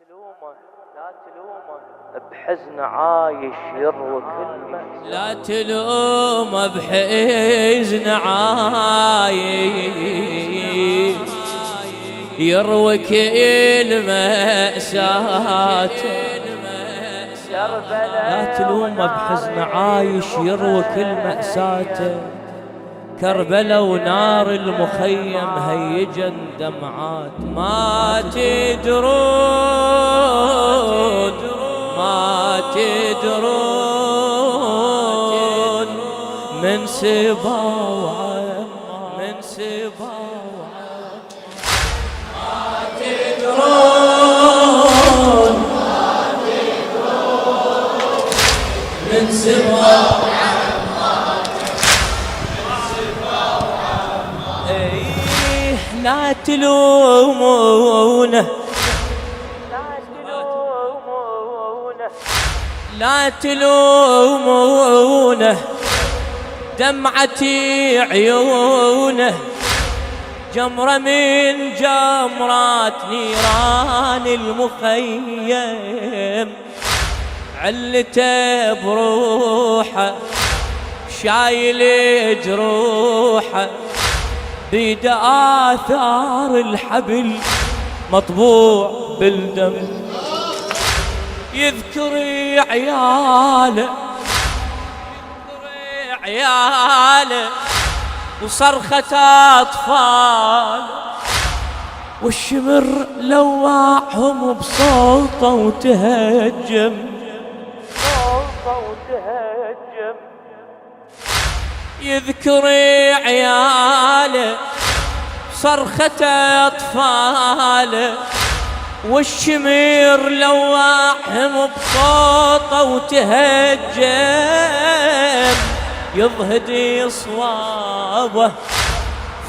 تلومه بحزن عايش يروي كل مأساة. لا تلومه بحزن عايش يروي كل مأساة. لا تلومه بحزن عايش يروي كل مأساته. كربلاء ونار المخيم هيجن دمعات. ما تدرون من سبا وعم من سبا وعم. ما تدرون من سبا لا تلومونه لا تلومونه دمعتي عيونه جمرة من جمرات نيران المخيم. علته بروحه شايل جروحه بيد آثار الحبل مطبوع بالدم. يذكر عياله وصرخة أطفال والشمر لواعهم بصوته وتهجم. يذكر عياله صرخة أطفاله والشمير لواحم بصوته وتهجم. يضهد صوابه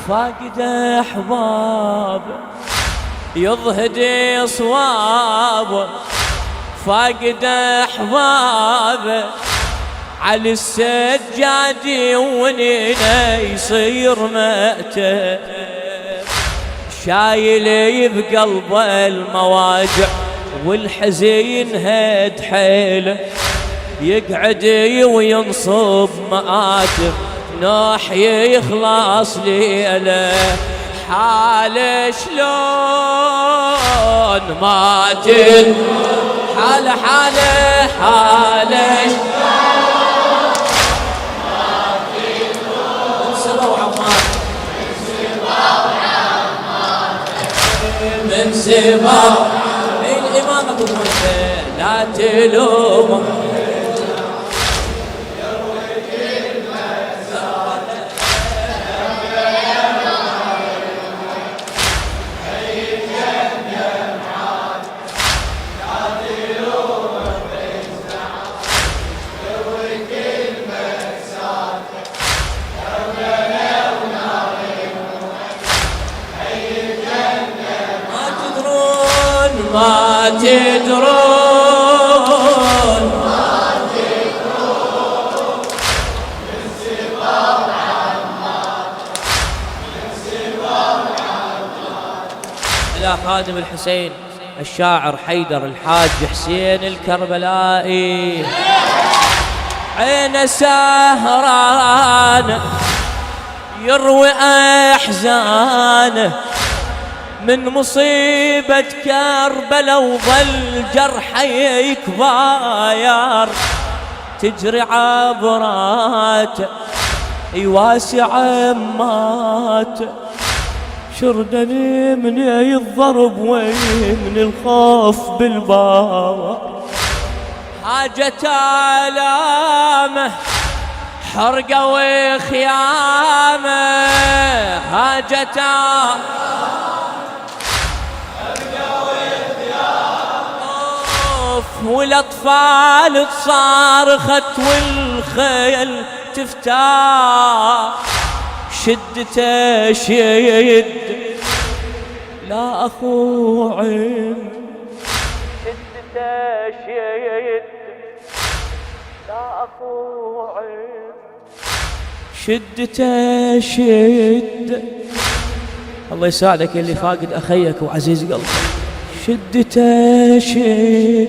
فاقد أحبابه. يضهد صوابه فاقد أحبابه. على السجاد ونينا يصير مأتب. شايل بقلبه المواجع والحزين هد حيله. يقعد وينصب مآتب نوح يخلص ليله. حاله شلون ما تد حاله من سبا الإمامة المنفى. لا تلومه ما تدرون من سبا وعمات من سبا وعمات. إلى خادم الحسين الشاعر حيدر الحاج حسين الكربلائي. عين سهران يروي أحزانه من مصيبة كربلاء وظل جرحي كباير. تجري عبراته يواسع ماته. شردني من الضرب ومن الخوف بالباور. حاجة آلامه حرقة وخيامه. حاجة والاطفال تصارخت والخيل تفتح. شدته شد لا اخو عين. شدته شد لا اخو عين. شدته شد. الله يساعدك اللي فاقد اخيك وعزيز قلبك. شدته شد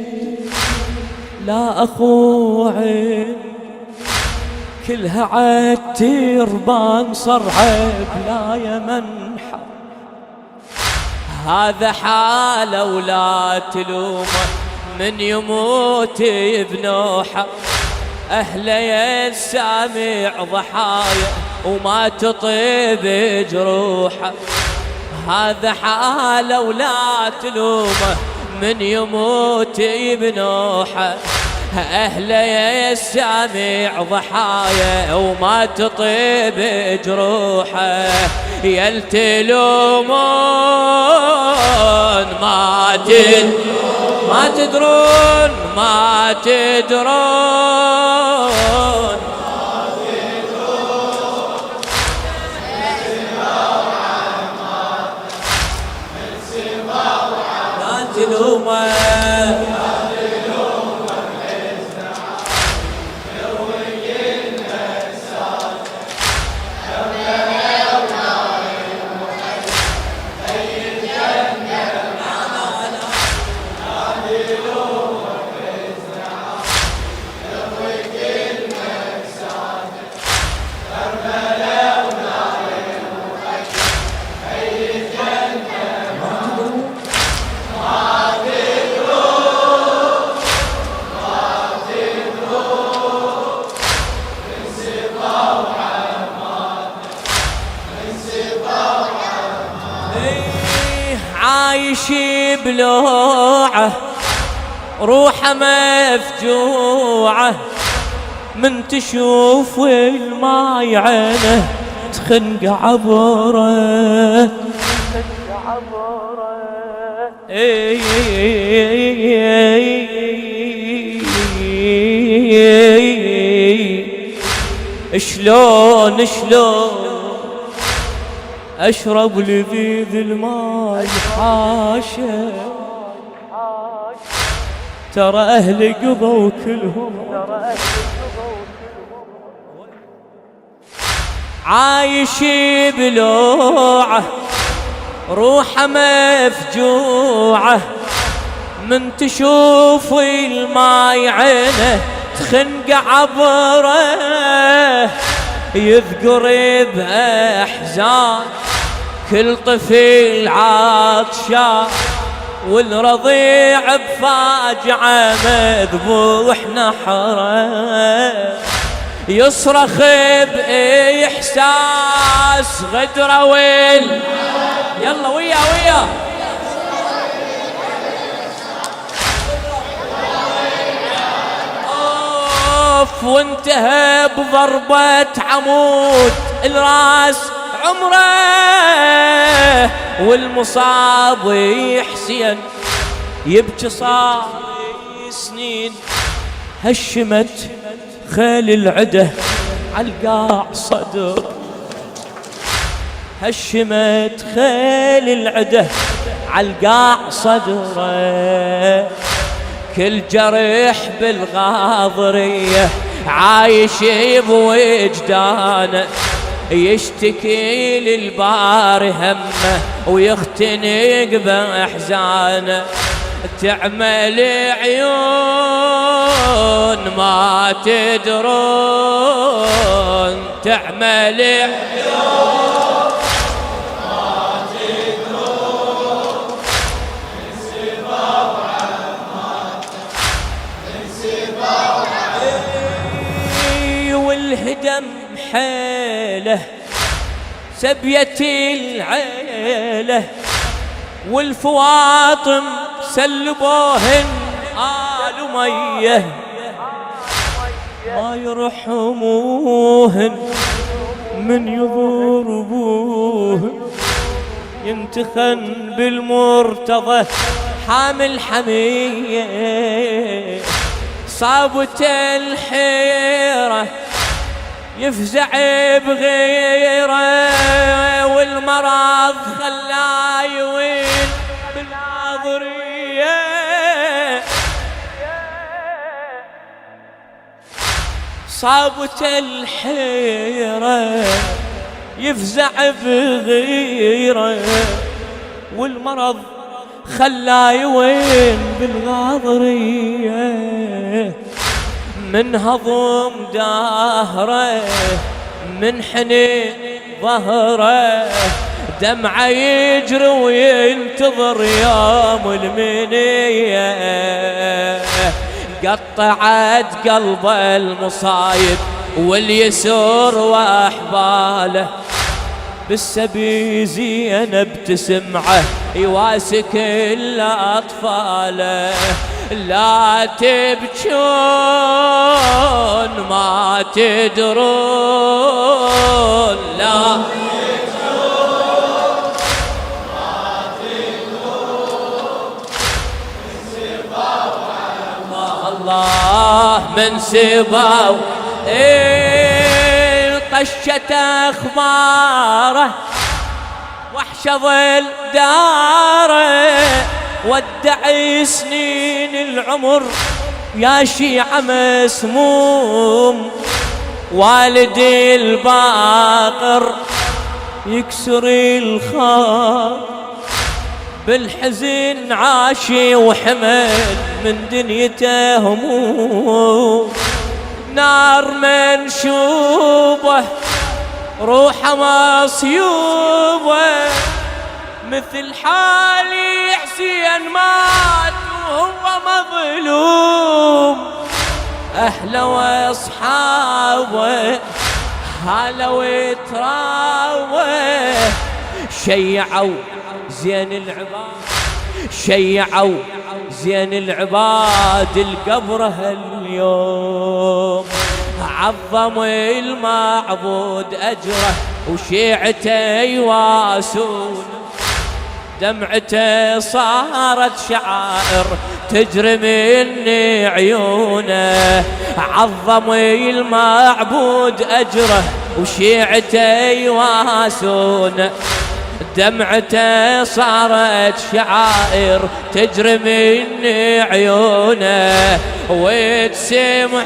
لا أخو عين كلها عالتربان صرعب لا يمنحى هذا حاله ولا تلومه من يموت بنوحه أهله يا السامع ضحايا وما تطيب جروحه هذا حاله ولا تلومه من يموت بنوحه أهله يا السامع ضحايا وما تطيب جروحه يلتلومون ما تدرون ما تدرون لا تلومه عايش بلوعه روحه مفجوعه من تشوف الماي عينه تخنق عبره شلون أشرب لذيذ الماي حاشا ترى أهلي قضوا كلهم عايش بلوعه روحه مفجوعه من تشوف الماي عينه تخنق عبره يذكر بأحزان كل طفل عطشان والرضيع بفاجعة مذبوح نحره يصرخ بإحساس غدرة يلا ويا وانتهى بضربة عمود الراس عمره والمصاب حسين يبكي صار سنين هشمت خيل العده عالقاع صدر هشمت خيل العده عالقاع صدره كل جرح بالغاضرية عايش بوجدانه يشتكي للبار همه ويختنق بأحزانه تعمل عيون ما تدرون تعمل عيون والهدم حيله سبية العيله والفواطم سلبوهن آل ميه ما يرحموهن من يضربوهن ينتخن بالمرتضى حامل حميه صابت الحيرة يفزع بغيره والمرض خلاه يوين بالناظرية صابت الحيرة يفزع بغيره والمرض خلاي وين بالغاضرية، من هضم دهره من حنين ظهره، دمعه يجري وينتظر يوم المنية. قطعت قلبه المصايب واليسر واحباله، بالسبي زينب تسمعه يواسي كل أطفاله. لا تبكون ما تدرون، لا تبكون ما تدرون، من سباو الله من سباو طشت أخباره وحشة ظل داره، ودعي سنين العمر يا شيعة مسموم. والدي الباقر يكسر الخاط، بالحزن عاشي وحمل من دنيته هموم. نار منشوبه روحه مصيوبه، مثل حالي حسين مات وهو مظلوم. أهله واصحابه هلا وتراوه، شيعوا زين العباد شيعوا زين العباد القبر هاليوم. عظم المعبود أجره وشيعته يواسون، دمعته صارت شعائر تجري من عيونه. عظم المعبود أجره وشيعته يواسون، دمعته صارت شعائر تجري من عيونه. وتسمعون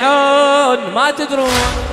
ما تدرون